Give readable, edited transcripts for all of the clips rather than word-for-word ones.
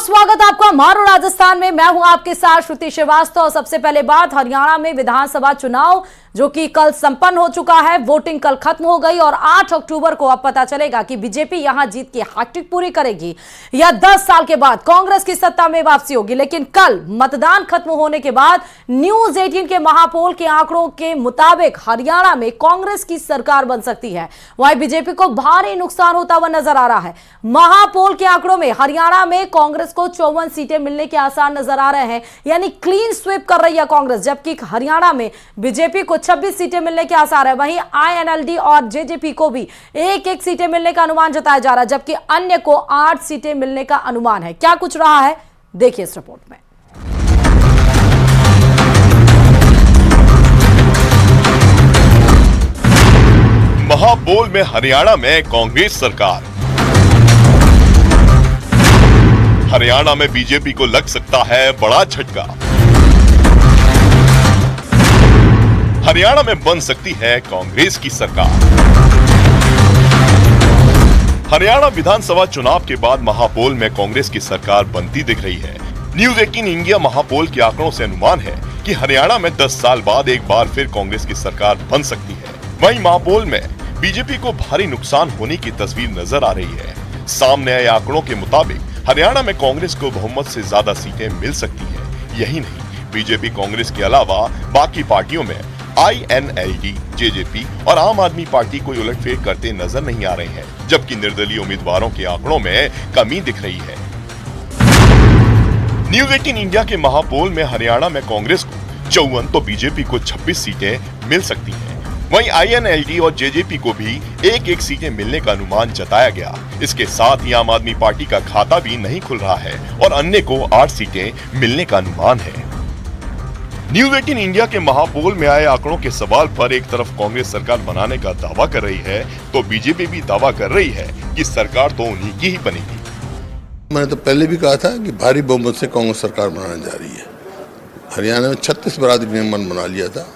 स्वागत आपका मारो राजस्थान में। मैं हूं आपके साथ श्रुति श्रीवास्तव। सबसे पहले बात हरियाणा में विधानसभा चुनाव जो कि कल संपन्न हो चुका है। वोटिंग कल खत्म हो गई और 8 अक्टूबर को अब पता चलेगा कि बीजेपी यहां जीत की हैट्रिक पूरी करेगी या 10 साल के बाद कांग्रेस की सत्ता में वापसी होगी। लेकिन कल मतदान खत्म होने के बाद न्यूज 18 के महापोल के आंकड़ों के मुताबिक हरियाणा में कांग्रेस की सरकार बन सकती है। वहीं बीजेपी को भारी नुकसान होता हुआ नजर आ रहा है। महापोल के आंकड़ों में हरियाणा में कांग्रेस को 54 सीटें मिलने के आसार नजर आ रहे हैं, यानी क्लीन स्वीप कर रही है कांग्रेस, जबकि हरियाणा में बीजेपी को 26 सीटें मिलने के आसार है। वहीं आईएनएलडी और जेजेपी को भी एक सीटें मिलने का अनुमान जताया जा रहा है, जबकि अन्य को 8 सीटें मिलने का अनुमान है। क्या कुछ रहा है देखिए इस रिपोर्ट में। महापोल में हरियाणा में कांग्रेस सरकार। हरियाणा में बीजेपी को लग सकता है बड़ा झटका। हरियाणा में बन सकती है कांग्रेस की सरकार। हरियाणा विधानसभा चुनाव के बाद महापोल में कांग्रेस की सरकार बनती दिख रही है। न्यूज 18 इंडिया महापोल के आंकड़ों से अनुमान है कि हरियाणा में 10 साल बाद एक बार फिर कांग्रेस की सरकार बन सकती है। वहीं महापोल में बीजेपी को भारी नुकसान होने की तस्वीर नजर आ रही है। सामने आए आंकड़ों के मुताबिक हरियाणा में कांग्रेस को बहुमत से ज्यादा सीटें मिल सकती है। यही नहीं, बीजेपी कांग्रेस के अलावा बाकी पार्टियों में आईएनएलडी, जेजेपी और आम आदमी पार्टी कोई उलटफेर करते नजर नहीं आ रहे हैं, जबकि निर्दलीय उम्मीदवारों के आंकड़ों में कमी दिख रही है। न्यूज 18 इंडिया के महापोल में हरियाणा में कांग्रेस को 54 तो बीजेपी को 26 सीटें मिल सकती हैं। वहीं आईएनएलडी और जेजेपी को भी एक सीटें मिलने का अनुमान जताया गया। इसके साथ ही आम आदमी पार्टी का खाता भी नहीं खुल रहा है और अन्य को 8 सीटें मिलने का अनुमान है। न्यूज 18 इंडिया के महापोल में आए आंकड़ों के सवाल पर एक तरफ कांग्रेस सरकार बनाने का दावा कर रही है तो बीजेपी भी दावा कर रही है कि सरकार तो उन्हीं की ही बनेगी। मैंने तो पहले भी कहा था कि भारी बहुमत से कांग्रेस सरकार बनाने जा रही है। हरियाणा में 36 बरादरी ने मन बना लिया था,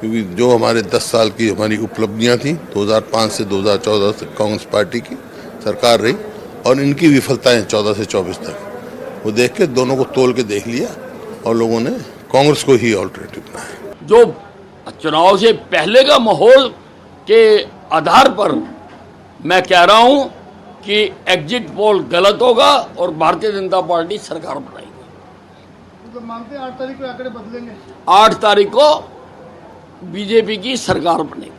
क्योंकि जो हमारे 10 साल की हमारी उपलब्धियां थी 2005 से 2014 तक कांग्रेस पार्टी की सरकार रही और इनकी विफलताएं 14 से 24 तक, वो देख के दोनों को तोल के देख लिया और लोगों ने कांग्रेस को ही ऑल्टरनेटिव बनाया। जो चुनाव से पहले का माहौल के आधार पर मैं कह रहा हूं कि एग्जिट पोल गलत होगा और भारतीय जनता पार्टी सरकार बनाएगी। तो मानते हैं 8 तारीख को आंकड़े बदलेंगे। 8 तारीख को बीजेपी की सरकार बनेगी।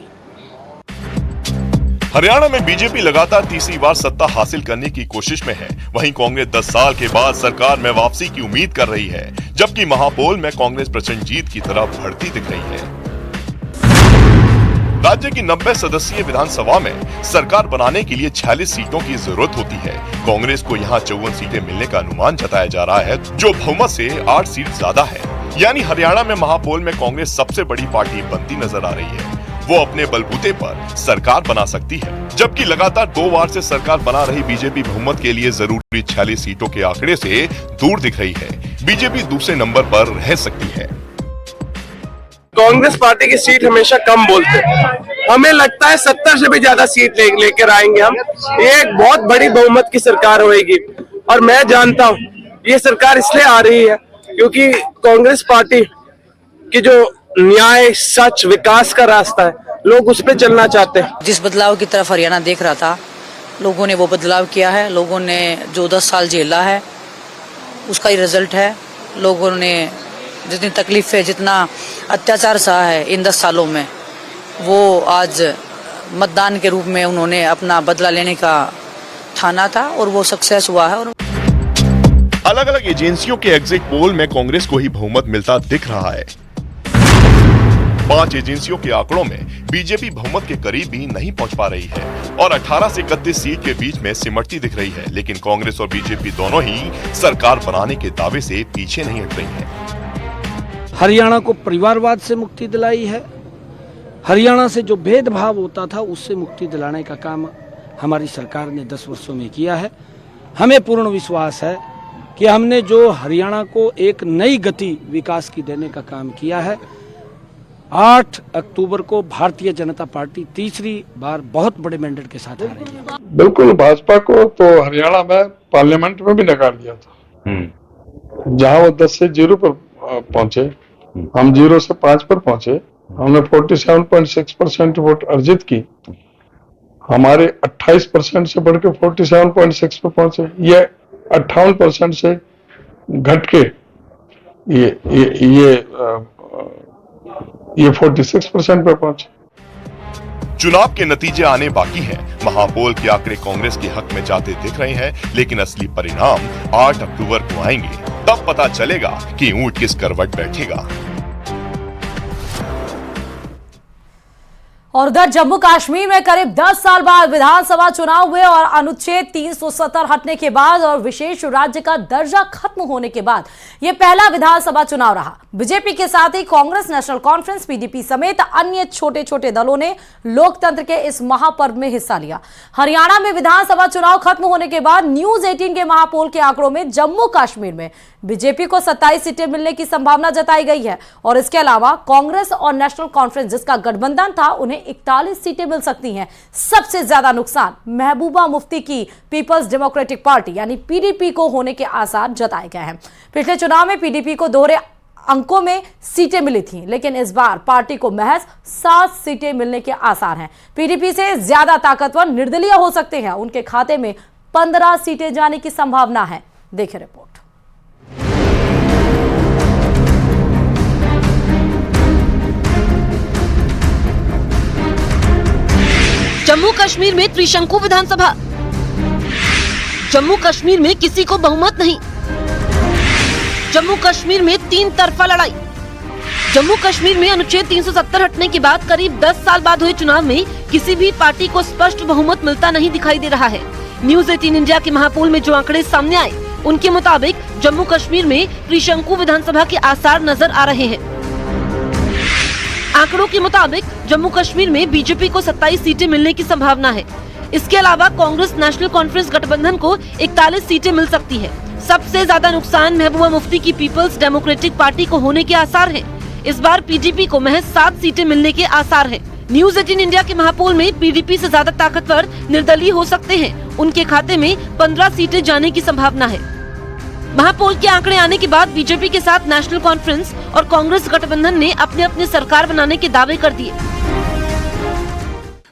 हरियाणा में बीजेपी लगातार तीसरी बार सत्ता हासिल करने की कोशिश में है। वहीं कांग्रेस 10 साल के बाद सरकार में वापसी की उम्मीद कर रही है, जबकि महापोल में कांग्रेस प्रचंड जीत की तरफ बढ़ती दिख रही है। राज्य की 90 सदस्यीय विधानसभा में सरकार बनाने के लिए 46 सीटों की जरूरत होती है। कांग्रेस को यहां 54 सीटें मिलने का अनुमान जताया जा रहा है, जो बहुमत से 8 सीट ज्यादा है। यानी हरियाणा में महापोल में कांग्रेस सबसे बड़ी पार्टी बनती नजर आ रही है। वो अपने बलबूते पर सरकार बना सकती है, जबकि लगातार 2 बार से सरकार बना रही बीजेपी बहुमत के लिए जरूरी 46 सीटों के आंकड़े से दूर दिख रही है। बीजेपी दूसरे नंबर पर रह सकती है। कांग्रेस पार्टी की सीट हमेशा कम बोलते हैं, हमें लगता है 70 से भी ज्यादा सीट लेकर आएंगे हम। ये एक बहुत बड़ी बहुमत की सरकार होगी और मैं जानता हूँ ये सरकार इसलिए आ रही है क्योंकि कांग्रेस पार्टी की जो न्याय, सच, विकास का रास्ता है, लोग उस पर चलना चाहते हैं। जिस बदलाव की तरफ हरियाणा देख रहा था, लोगों ने वो बदलाव किया है। लोगों ने जो 10 साल झेला है उसका ही रिजल्ट है। लोगों ने जितनी तकलीफ है, जितना अत्याचार सहा है इन 10 सालों में, वो आज मतदान के रूप में उन्होंने अपना बदला लेने का ठाना था और वो सक्सेस हुआ है। और अलग अलग एजेंसियों के एग्जिट पोल में कांग्रेस को ही बहुमत मिलता दिख रहा है। 5 एजेंसियों के आंकड़ों में बीजेपी बहुमत के करीब भी नहीं पहुंच पा रही है और 18 से 31 सीट के बीच में सिमटती दिख रही है। लेकिन कांग्रेस और बीजेपी दोनों ही सरकार बनाने के दावे से पीछे नहीं हट रही है। हरियाणा को परिवारवाद से मुक्ति दिलाई है। हरियाणा से जो भेदभाव होता था उससे मुक्ति दिलाने का काम हमारी सरकार ने 10 वर्षों में किया है। हमें पूर्ण विश्वास है कि हमने जो हरियाणा को एक नई गति विकास की देने का काम किया है। 8 अक्टूबर को भारतीय जनता पार्टी तीसरी बार बहुत बड़े मैंडेट के साथ आ रही है। बिल्कुल, भाजपा को तो हरियाणा में पार्लियामेंट में भी नकार दिया था। जहां वो 10 से 0 पर पहुंचे, हम 0 से 5 पर पहुंचे। हमने 47.6% वोट अर्जित की। हमारे 28% से बढ़ के 47.6 पर पहुंचे। ये 58% से घट के ये 46% पर पहुंचे। चुनाव के नतीजे आने बाकी हैं। महापोल के आंकड़े कांग्रेस के हक में जाते दिख रहे हैं, लेकिन असली परिणाम 8 अक्टूबर को आएंगे। तब पता चलेगा कि ऊंट किस करवट बैठेगा। और उधर जम्मू कश्मीर में करीब 10 साल बाद विधानसभा चुनाव हुए और अनुच्छेद 370 हटने के बाद और विशेष राज्य का दर्जा खत्म होने के बाद यह पहला विधानसभा चुनाव रहा। बीजेपी के साथ ही कांग्रेस, नेशनल कॉन्फ्रेंस, पीडीपी समेत अन्य छोटे छोटे दलों ने लोकतंत्र के इस महापर्व में हिस्सा लिया। हरियाणा में विधानसभा चुनाव खत्म होने के बाद न्यूज 18 के महापोल के आंकड़ों में जम्मू कश्मीर में बीजेपी को 27 सीटें मिलने की संभावना जताई गई है और इसके अलावा कांग्रेस और नेशनल कॉन्फ्रेंस जिसका गठबंधन था उन्हें 41 सीटें मिल सकती हैं। सबसे ज्यादा नुकसान महबूबा मुफ्ती की पीपल्स डेमोक्रेटिक पार्टी यानी पीडीपी को होने के आसार जताए गए हैं। पिछले चुनाव में पीडीपी को दोहरे अंकों में सीटें मिली थी, लेकिन इस बार पार्टी को महज 7 सीटें मिलने के आसार हैं। पीडीपी से ज्यादा ताकतवर निर्दलीय हो सकते हैं, उनके खाते में 15 सीटें जाने की संभावना है। देखिए रिपोर्ट। जम्मू कश्मीर में त्रिशंकु विधानसभा। जम्मू कश्मीर में किसी को बहुमत नहीं। जम्मू कश्मीर में 3 तरफा लड़ाई। जम्मू कश्मीर में अनुच्छेद 370 हटने के बाद करीब 10 साल बाद हुए चुनाव में किसी भी पार्टी को स्पष्ट बहुमत मिलता नहीं दिखाई दे रहा है। न्यूज 18 इंडिया के महापोल में जो आंकड़े सामने आए उनके मुताबिक जम्मू कश्मीर में त्रिशंकु विधानसभा के आसार नजर आ रहे हैं। आंकड़ों के मुताबिक जम्मू कश्मीर में बीजेपी को 27 सीटें मिलने की संभावना है। इसके अलावा कांग्रेस नेशनल कॉन्फ्रेंस गठबंधन को 41 सीटें मिल सकती है। सबसे ज्यादा नुकसान महबूबा मुफ्ती की पीपल्स डेमोक्रेटिक पार्टी को होने के आसार हैं। इस बार पीडीपी को महज 7 सीटें मिलने के आसार हैं। न्यूज 18 इंडिया के महापोल में पीडीपी से ज्यादा ताकतवर निर्दलीय हो सकते हैं, उनके खाते में 15 सीटें जाने की संभावना है। महापोल के आंकड़े आने के बाद बीजेपी के साथ नेशनल कॉन्फ्रेंस और कांग्रेस गठबंधन ने अपने अपने सरकार बनाने के दावे कर दिए।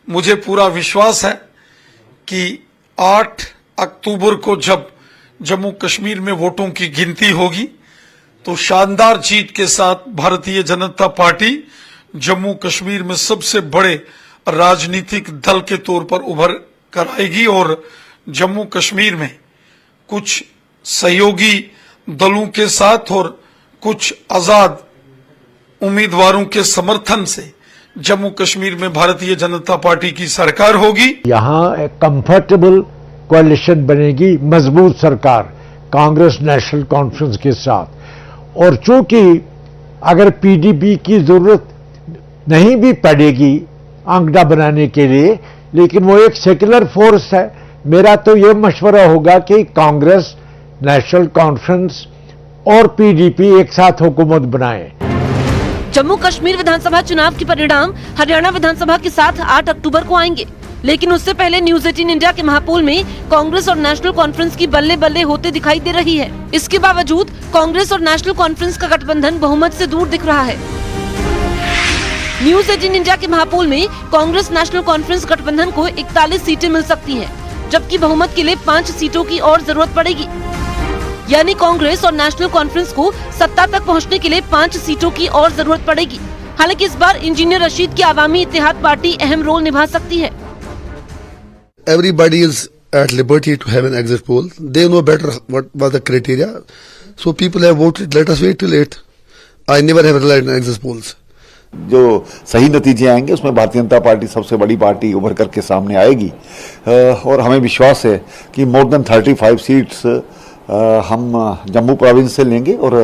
मुझे पूरा विश्वास है कि 8 अक्टूबर को जब जम्मू कश्मीर में वोटों की गिनती होगी तो शानदार जीत के साथ भारतीय जनता पार्टी जम्मू कश्मीर में सबसे बड़े राजनीतिक दल के तौर पर उभर कर आएगी और जम्मू कश्मीर में कुछ सहयोगी दलों के साथ और कुछ आजाद उम्मीदवारों के समर्थन से जम्मू कश्मीर में भारतीय जनता पार्टी की सरकार होगी। यहाँ एक कंफर्टेबल कोalition बनेगी, मजबूत सरकार कांग्रेस नेशनल कॉन्फ्रेंस के साथ। और चूंकि अगर पीडीपी की जरूरत नहीं भी पड़ेगी आंकड़ा बनाने के लिए, लेकिन वो एक सेक्युलर फोर्स है, मेरा तो ये मशवरा होगा कि कांग्रेस, नेशनल कॉन्फ्रेंस और पीडीपी एक साथ हुकूमत बनाए। जम्मू कश्मीर विधानसभा चुनाव के परिणाम हरियाणा विधानसभा के साथ 8 अक्टूबर को आएंगे, लेकिन उससे पहले न्यूज 18 इंडिया के महापोल में कांग्रेस और नेशनल कॉन्फ्रेंस की बल्ले बल्ले होते दिखाई दे रही है। इसके बावजूद कांग्रेस और नेशनल कॉन्फ्रेंस का गठबंधन बहुमत से दूर दिख रहा है। न्यूज 18 इंडिया के महापोल में कांग्रेस नेशनल कॉन्फ्रेंस गठबंधन को 41 सीटें मिल सकती हैं, जबकि बहुमत के लिए 5 सीटों की और जरूरत पड़ेगी। यानी कांग्रेस और नेशनल कॉन्फ्रेंस को सत्ता तक पहुंचने के लिए 5 सीटों की और जरूरत पड़ेगी। हालांकि इस बार इंजीनियर रशीद की आवामी इत्तेहाद पार्टी अहम रोल निभा सकती है। Everybody is at liberty to have an exit poll. They know better what was the criteria. So people have voted. Let us wait till 8. I never have relied on exit polls. जो सही नतीजे आएंगे उसमें Bharatiya Janata party सबसे बड़ी party उभर करके सामने आएगी और हमें विश्वास है कि मोर देन 35 सीट्स हम जम्मू प्रोविंस से लेंगे और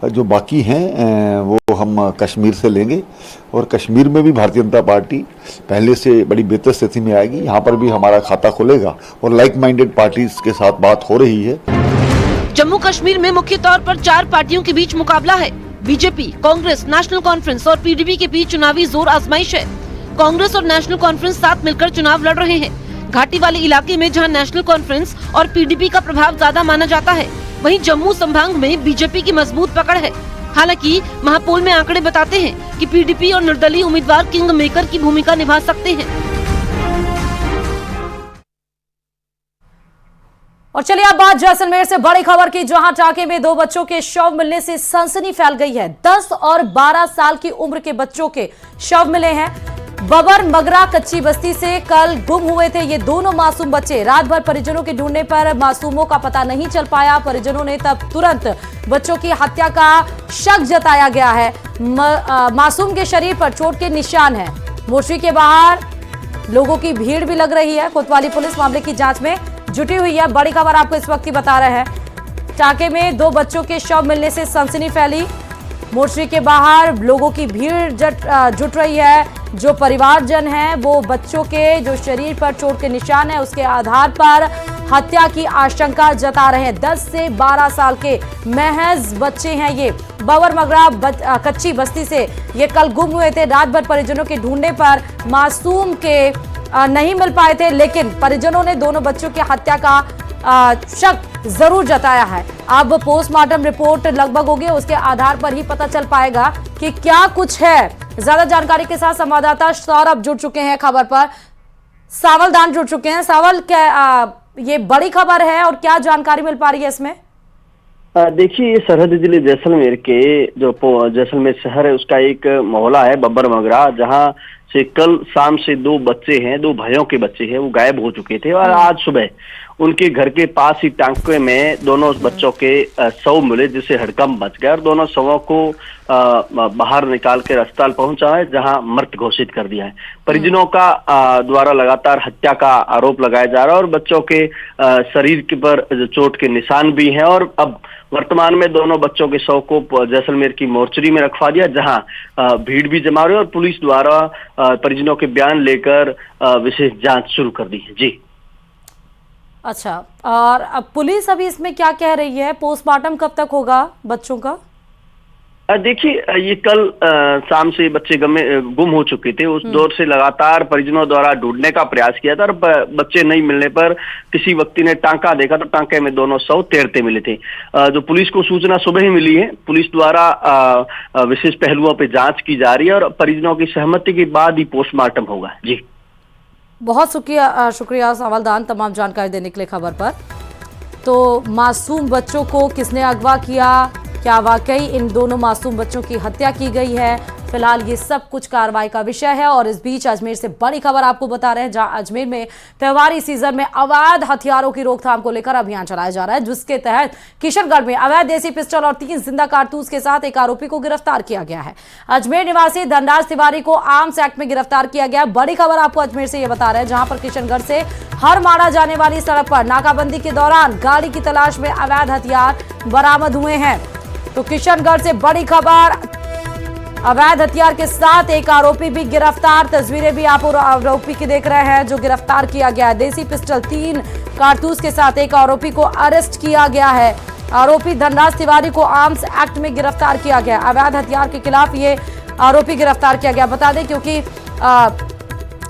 जो बाकी हैं वो हम कश्मीर से लेंगे और कश्मीर में भी भारतीय जनता पार्टी पहले से बड़ी बेहतर स्थिति में आएगी। यहाँ पर भी हमारा खाता खुलेगा और लाइक माइंडेड पार्टीज के साथ बात हो रही है। जम्मू कश्मीर में मुख्य तौर पर 4 पार्टियों के बीच मुकाबला है। बीजेपी, कांग्रेस, नेशनल कॉन्फ्रेंस और पीडीपी के बीच चुनावी जोर आजमाइश है। कांग्रेस और नेशनल कॉन्फ्रेंस साथ मिलकर चुनाव लड़ रहे हैं। घाटी वाले इलाके में जहां नेशनल कॉन्फ्रेंस और पीडीपी का प्रभाव ज्यादा माना जाता है, वहीं जम्मू संभाग में बीजेपी की मजबूत पकड़ है। हालांकि महापोल में आंकड़े बताते हैं कि पीडीपी और निर्दलीय उम्मीदवार किंग मेकर की भूमिका निभा सकते हैं। और चलिए अब बात जैसलमेर से बड़ी खबर की, जहां टाके में 2 बच्चों के शव मिलने से सनसनी फैल गई है। 10 और 12 साल की उम्र के बच्चों के शव मिले हैं। बबर मगरा कच्ची बस्ती से कल गुम हुए थे ये दोनों मासूम बच्चे। रात भर परिजनों के ढूंढने पर मासूमों का पता नहीं चल पाया। परिजनों ने तब तुरंत बच्चों की हत्या का शक जताया गया है। मासूम के शरीर पर चोट के निशान हैं। मोर्चरी के बाहर लोगों की भीड़ भी लग रही है। कोतवाली पुलिस मामले की जांच में जुटी हुई है। बड़ी खबर आपको इस वक्त ही बता रहे हैं। टाके में 2 बच्चों के शव मिलने से सनसनी फैली। मोर्चरी के बाहर लोगों की भीड़ जुट रही है। जो परिवारजन हैं वो बच्चों के जो शरीर पर चोट के निशान है उसके आधार पर हत्या की आशंका जता रहे हैं। 10 से 12 साल के महज बच्चे हैं ये। बबर मगरा कच्ची बस्ती से ये कल गुम हुए थे। रात भर परिजनों के ढूंढने पर मासूम के नहीं मिल पाए थे, लेकिन परिजनों ने दोनों बच्चों की हत्या का शक जरूर जताया है। अब पोस्टमार्टम रिपोर्ट लगभग होगी, उसके आधार पर ही पता चल पाएगा कि क्या कुछ है। ज्यादा जानकारी के साथ संवाददाता सौरभ जुड़ चुके हैं खबर पर। सावल दान जुड़ चुके हैं। सावल, क्या ये बड़ी खबर है और क्या जानकारी मिल पा रही है इसमें? देखिए, ये सरहदी जिले जैसलमेर के जो जैसलमेर शहर है उसका एक मोहल्ला है बब्बर मगरा, जहां से कल शाम से 2 बच्चे हैं, 2 भाइयों के बच्चे हैं, वो गायब हो चुके थे। और आज सुबह उनके घर के पास ही टांके में दोनों बच्चों के शव मिले, जिससे हड़कंप मच गया और दोनों शवों को बाहर निकाल कर अस्पताल पहुंचा है, जहां मृत घोषित कर दिया है। परिजनों का द्वारा लगातार हत्या का आरोप लगाया जा रहा है और बच्चों के शरीर के पर चोट के निशान भी हैं। और अब वर्तमान में दोनों बच्चों के शव को जैसलमेर की मोर्चरी में रखवा दिया, जहां भीड़ भी जमा रही है और पुलिस द्वारा परिजनों के बयान लेकर विशेष जांच शुरू कर दी है। जी अच्छा, और अब पुलिस अभी इसमें क्या कह रही है? पोस्टमार्टम कब तक होगा बच्चों का? देखिए, ये कल शाम से बच्चे गुम हो चुके थे। उस दौर से लगातार परिजनों द्वारा ढूंढने का प्रयास किया था और बच्चे नहीं मिलने पर किसी व्यक्ति ने टांका देखा तो टांके में दोनों शव तैरते मिले थे। जो पुलिस को सूचना सुबह ही मिली है, पुलिस द्वारा विशेष पहलुओं पे जांच की जा रही है और परिजनों की सहमति के बाद ही पोस्टमार्टम होगा। जी, बहुत शुक्रिया सवालदान तमाम जानकारी देने के लिए खबर पर। तो मासूम बच्चों को किसने अगवा किया, क्या वाकई इन दोनों मासूम बच्चों की हत्या की गई है? फिलहाल ये सब कुछ कार्रवाई का विषय है। और इस बीच अजमेर से बड़ी खबर आपको बता रहे हैं, जहां अजमेर में त्योहारी सीजन में अवैध हथियारों की रोकथाम को लेकर अभियान चलाया जा रहा है, जिसके तहत किशनगढ़ में अवैध देसी पिस्टल और 3 जिंदा कारतूस के साथ एक आरोपी को गिरफ्तार किया गया है। अजमेर निवासी धनराज तिवारी को आर्म्स एक्ट में गिरफ्तार किया गया। बड़ी खबर आपको अजमेर से ये बता रहे हैं, जहां पर किशनगढ़ से हर माड़ा जाने वाली सड़क पर नाकाबंदी के दौरान गाड़ी की तलाश में अवैध हथियार बरामद हुए हैं। तो किशनगढ़ से बड़ी खबर, अवैध हथियार के साथ एक आरोपी भी गिरफ्तार। तस्वीरें भी आप आरोपी की देख रहे हैं जो गिरफ्तार किया गया है। देसी पिस्टल 3 कारतूस के साथ एक आरोपी को अरेस्ट किया गया है। आरोपी धनराज तिवारी को आर्म्स एक्ट में गिरफ्तार किया गया। अवैध हथियार के खिलाफ ये आरोपी गिरफ्तार किया गया। बता दें, क्योंकि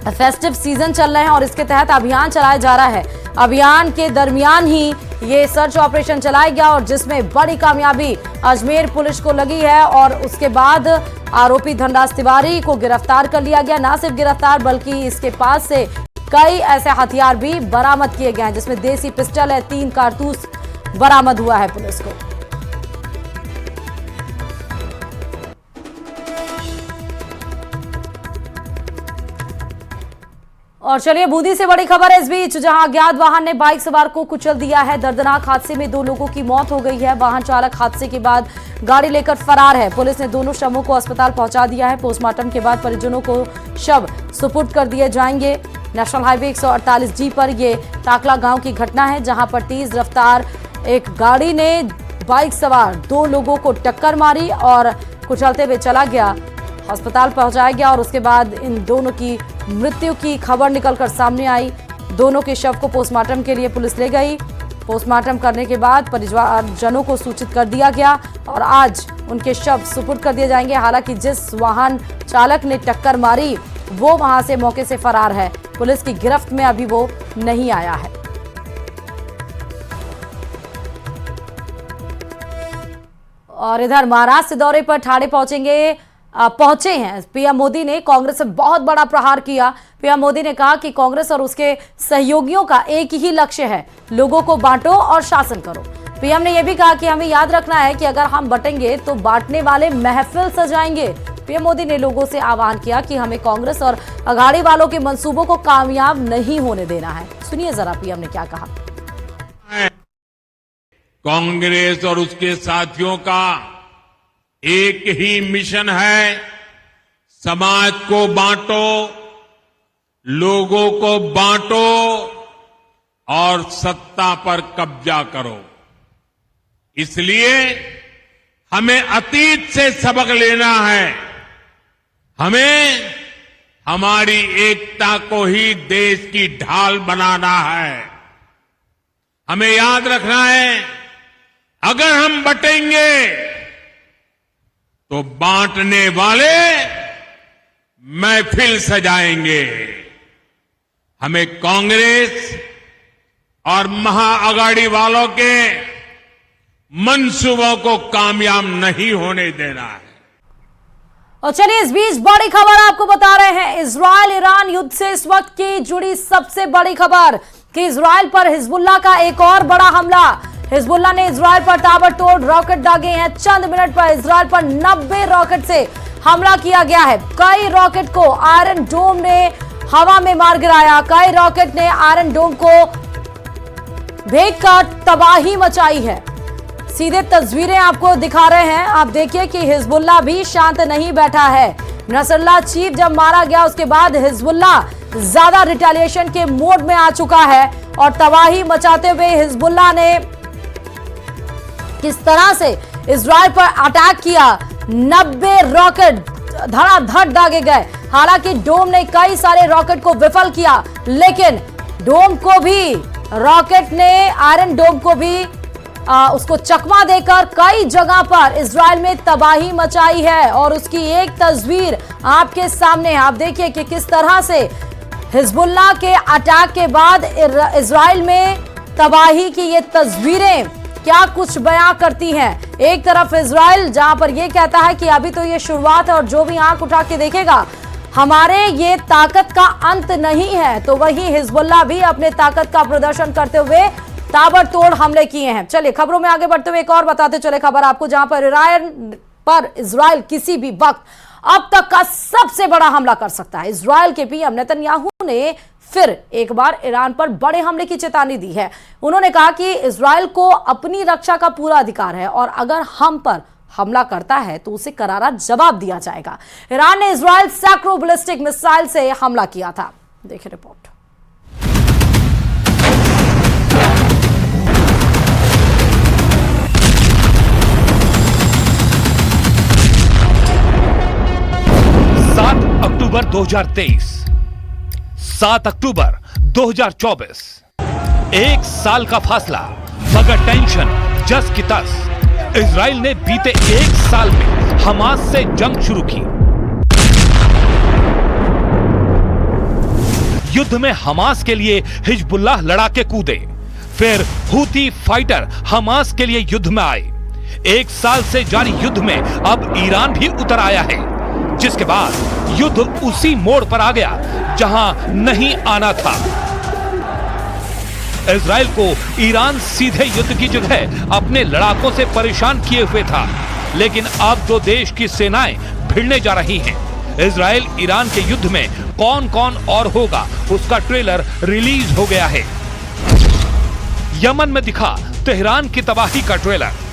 फेस्टिव सीजन चल रहे हैं और इसके तहत अभियान चलाया जा रहा है। अभियान के दरमियान ही ये सर्च ऑपरेशन चलाया गया और जिसमें बड़ी कामयाबी अजमेर पुलिस को लगी है। और उसके बाद आरोपी धनराज तिवारी को गिरफ्तार कर लिया गया। ना सिर्फ गिरफ्तार बल्कि इसके पास से कई ऐसे हथियार भी बरामद किए गए हैं, जिसमें देसी पिस्टल है, 3 कारतूस बरामद हुआ है पुलिस को। और चलिए बूंदी से बड़ी खबर है इस बीच, जहां अज्ञात वाहन ने बाइक सवार को कुचल दिया है। दर्दनाक हादसे में 2 लोगों की मौत हो गई है। वाहन चालक हादसे के बाद गाड़ी लेकर फरार है। पुलिस ने दोनों शवों को अस्पताल पहुंचा दिया है। पोस्टमार्टम के बाद परिजनों को शव सुपुर्द कर दिए जाएंगे। नेशनल हाईवे 148G पर यह टाकला गांव की घटना है, जहां पर तेज रफ्तार एक गाड़ी ने बाइक सवार 2 लोगों को टक्कर मारी और कुचलते हुए चला गया। अस्पताल पहुंचाया गया और उसके बाद इन दोनों की मृत्यु की खबर निकलकर सामने आई। दोनों के शव को पोस्टमार्टम के लिए पुलिस ले गई। पोस्टमार्टम करने के बाद परिजनों को सूचित कर दिया गया और आज उनके शव सुपुर्द कर दिए जाएंगे। हालांकि जिस वाहन चालक ने टक्कर मारी वो वहां से मौके से फरार है। पुलिस की गिरफ्त में अभी वो नहीं आया है। और इधर महाराष्ट्र दौरे पर ठाणे पहुंचे हैं पीएम मोदी ने कांग्रेस से बहुत बड़ा प्रहार किया। पीएम मोदी ने कहा कि कांग्रेस और उसके सहयोगियों का एक ही लक्ष्य है, लोगों को बांटो और शासन करो। पीएम ने यह भी कहा कि हमें याद रखना है कि अगर हम बटेंगे तो बांटने वाले महफिल सजाएंगे। पीएम मोदी ने लोगों से आह्वान किया कि हमें कांग्रेस और अघाड़ी वालों के मंसूबों को कामयाब नहीं होने देना है। सुनिए जरा पीएम ने क्या कहा। कांग्रेस और उसके साथियों का एक ही मिशन है, समाज को बांटो, लोगों को बांटो और सत्ता पर कब्जा करो। इसलिए हमें अतीत से सबक लेना है। हमें हमारी एकता को ही देश की ढाल बनाना है। हमें याद रखना है, अगर हम बटेंगे तो बांटने वाले महफिल सजाएंगे। हमें कांग्रेस और महाअघाड़ी वालों के मंसूबों को कामयाब नहीं होने देना है। और चलिए इस बीच बड़ी खबर आपको बता रहे हैं, इजराइल ईरान युद्ध से इस वक्त की जुड़ी सबसे बड़ी खबर कि इजराइल पर हिजबुल्लाह का एक और बड़ा हमला। हिजबुल्लाह ने इजराइल पर ताबड़तोड़ रॉकेट दागे हैं। चंद मिनट पर इजराइल पर 90 रॉकेट से हमला किया गया है। कई रॉकेट को आयरन डोम ने हवा में मार गिराया। कई रॉकेट ने आयरन डोम को भेदकर तबाही मचाई है। सीधे तस्वीरें आपको दिखा रहे हैं। आप देखिए कि हिजबुल्लाह भी शांत नहीं बैठा है। नसरल्लाह चीफ जब मारा गया उसके बाद हिजबुल्लाह ज्यादा रिटेलिएशन के मोड में आ चुका है और तबाही मचाते हुए हिजबुल्लाह ने किस तरह से इजराइल पर अटैक किया। 90 रॉकेट धड़ाधड़ दागे गए। हालांकि डोम ने कई सारे रॉकेट को विफल किया, लेकिन डोम को भी रॉकेट ने आयरन डोम को भी उसको चकमा देकर कई जगह पर इजराइल में तबाही मचाई है। और उसकी एक तस्वीर आपके सामने है। आप देखिए कि किस तरह से हिजबुल्लाह के अटैक के बाद इजराइल में तबाही की ये तस्वीरें क्या कुछ बयां करती हैं। एक तरफ इजराइल जहां पर यह कहता है कि अभी तो ये शुरुआत है और जो भी आंख उठा के देखेगा हमारे ये ताकत का अंत नहीं है, तो वहीं हिजबुल्लाह भी अपने ताकत का प्रदर्शन करते हुए ताबड़तोड़ हमले किए हैं। चलिए खबरों में आगे बढ़ते हुए एक और बताते चले खबर आपको, जहां पर ईरान पर इजराइल किसी भी वक्त अब तक का सबसे बड़ा हमला कर सकता है। इजराइल के पीएम नेतन्याहू ने फिर एक बार ईरान पर बड़े हमले की चेतावनी दी है। उन्होंने कहा कि इजराइल को अपनी रक्षा का पूरा अधिकार है और अगर हम पर हमला करता है तो उसे करारा जवाब दिया जाएगा। ईरान ने इजराइल सैकड़ों बैलिस्टिक मिसाइल से हमला किया था। देखिए रिपोर्ट। अक्टूबर 2023, 7 अक्टूबर 2024, एक साल का फासला मगर टेंशन जस की तस। इजराइल ने बीते एक साल में हमास से जंग शुरू की। युद्ध में हमास के लिए हिजबुल्लाह लड़ाके कूदे, फिर हूती फाइटर हमास के लिए युद्ध में आए। एक साल से जारी युद्ध में अब ईरान भी उतर आया है, जिसके बाद युद्ध उसी मोड़ पर आ गया जहां नहीं आना था। इजराइल को ईरान सीधे युद्ध की जगह अपने लड़ाकों से परेशान किए हुए था, लेकिन अब जो देश की सेनाएं भिड़ने जा रही हैं, इजराइल ईरान के युद्ध में कौन कौन और होगा उसका ट्रेलर रिलीज हो गया है। यमन में दिखा तेहरान की तबाही का ट्रेलर।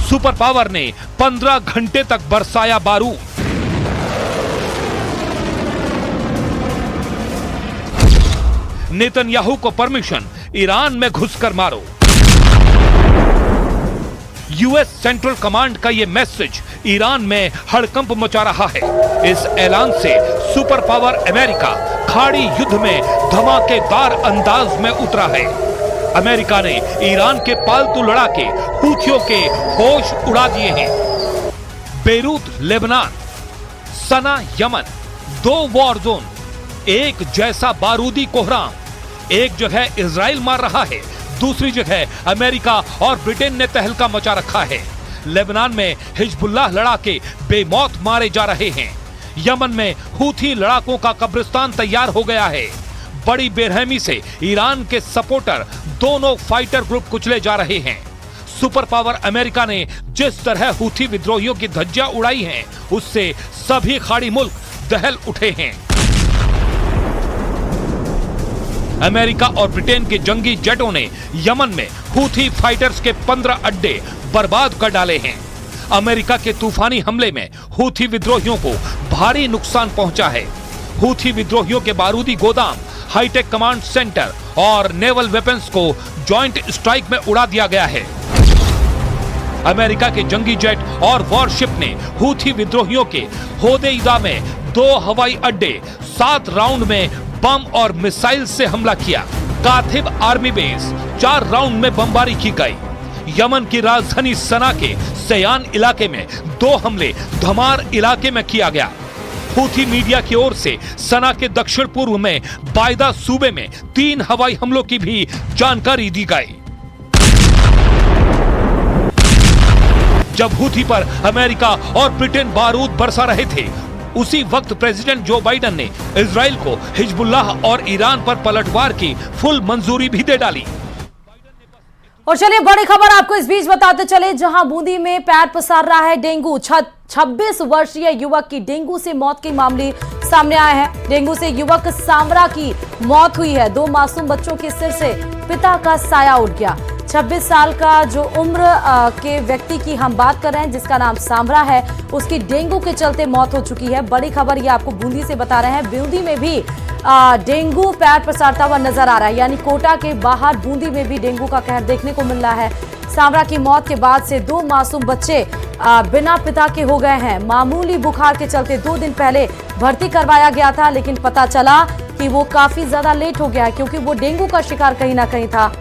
सुपर पावर ने 15 घंटे तक बरसाया बारूद। नेतन्याहू को परमिशन, ईरान में घुसकर मारो। यूएस सेंट्रल कमांड का यह मैसेज ईरान में हड़कंप मचा रहा है। इस ऐलान से सुपर पावर अमेरिका खाड़ी युद्ध में धमाकेदार अंदाज में उतरा है। अमेरिका ने ईरान के पालतू लड़ाके हूथियों के होश उड़ा दिए हैं। बेरूत लेबनान, सना यमन, 2 वॉर जोन, एक जैसा बारूदी कोहराम। एक जगह इजराइल मार रहा है, दूसरी जगह अमेरिका और ब्रिटेन ने तहलका मचा रखा है। लेबनान में हिजबुल्लाह लड़ाके बेमौत मारे जा रहे हैं। यमन में हूथी लड़ाकों का कब्रिस्तान तैयार हो गया है। बड़ी बेरहमी से ईरान के सपोर्टर दोनों फाइटर ग्रुप कुचले जा रहे हैं। सुपर पावर अमेरिका ने जिस तरह हूथी विद्रोहियों की धज्जियां उड़ाई हैं, उससे सभी खाड़ी मुल्क दहल उठे हैं। अमेरिका और ब्रिटेन के जंगी जेटों ने यमन में हूथी फाइटर्स के 15 अड्डे बर्बाद कर डाले हैं। अमेरिका के तूफानी हमले में हूथी विद्रोहियों को भारी नुकसान पहुंचा है। हूथी विद्रोहियों के बारूदी गोदाम, हाईटेक कमांड सेंटर और नेवल वेपन्स को जॉइंट स्ट्राइक में उड़ा दिया गया है। अमेरिका के जंगी जेट और वॉरशिप ने हूथी विद्रोहियों के होदेइदा में 2 हवाई अड्डे 7 राउंड में बम और मिसाइल से हमला किया। काथिब आर्मी बेस 4 राउंड में बमबारी की गई। यमन की राजधानी सना के सयान इलाके में 2 हमले धमार इलाके में किया गया। हूथी मीडिया की ओर से सना के दक्षिण पूर्व में बायदा सूबे में 3 हवाई हमलों की भी जानकारी दी गई। जब हूथी पर अमेरिका और ब्रिटेन बारूद बरसा रहे थे, उसी वक्त प्रेसिडेंट जो बाइडेन ने इजराइल को हिजबुल्लाह और ईरान पर पलटवार की फुल मंजूरी भी दे डाली। और चलिए बड़ी खबर आपको इस बीच बताते चले, जहां बूंदी में पैर पसार रहा है डेंगू। 26 वर्षीय युवक की डेंगू से मौत के मामले सामने आए हैं। डेंगू से युवक सांवरा की मौत हुई है। 2 मासूम बच्चों के सिर से पिता का साया उठ गया। 26 साल का जो उम्र के व्यक्ति की हम बात कर रहे हैं, जिसका नाम सांवरा है, उसकी डेंगू के चलते मौत हो चुकी है। बड़ी खबर ये आपको बूंदी से बता रहे हैं। बूंदी में भी डेंगू पैर पसारता हुआ नजर आ रहा है, यानी कोटा के बाहर बूंदी में भी डेंगू का कहर देखने को मिल रहा है। सांवरा की मौत के बाद से 2 मासूम बच्चे बिना पिता के हो गए हैं। मामूली बुखार के चलते 2 दिन पहले भर्ती करवाया गया था, लेकिन पता चला कि वो काफी ज्यादा लेट हो गया, क्योंकि वो डेंगू का शिकार कहीं ना कहीं था।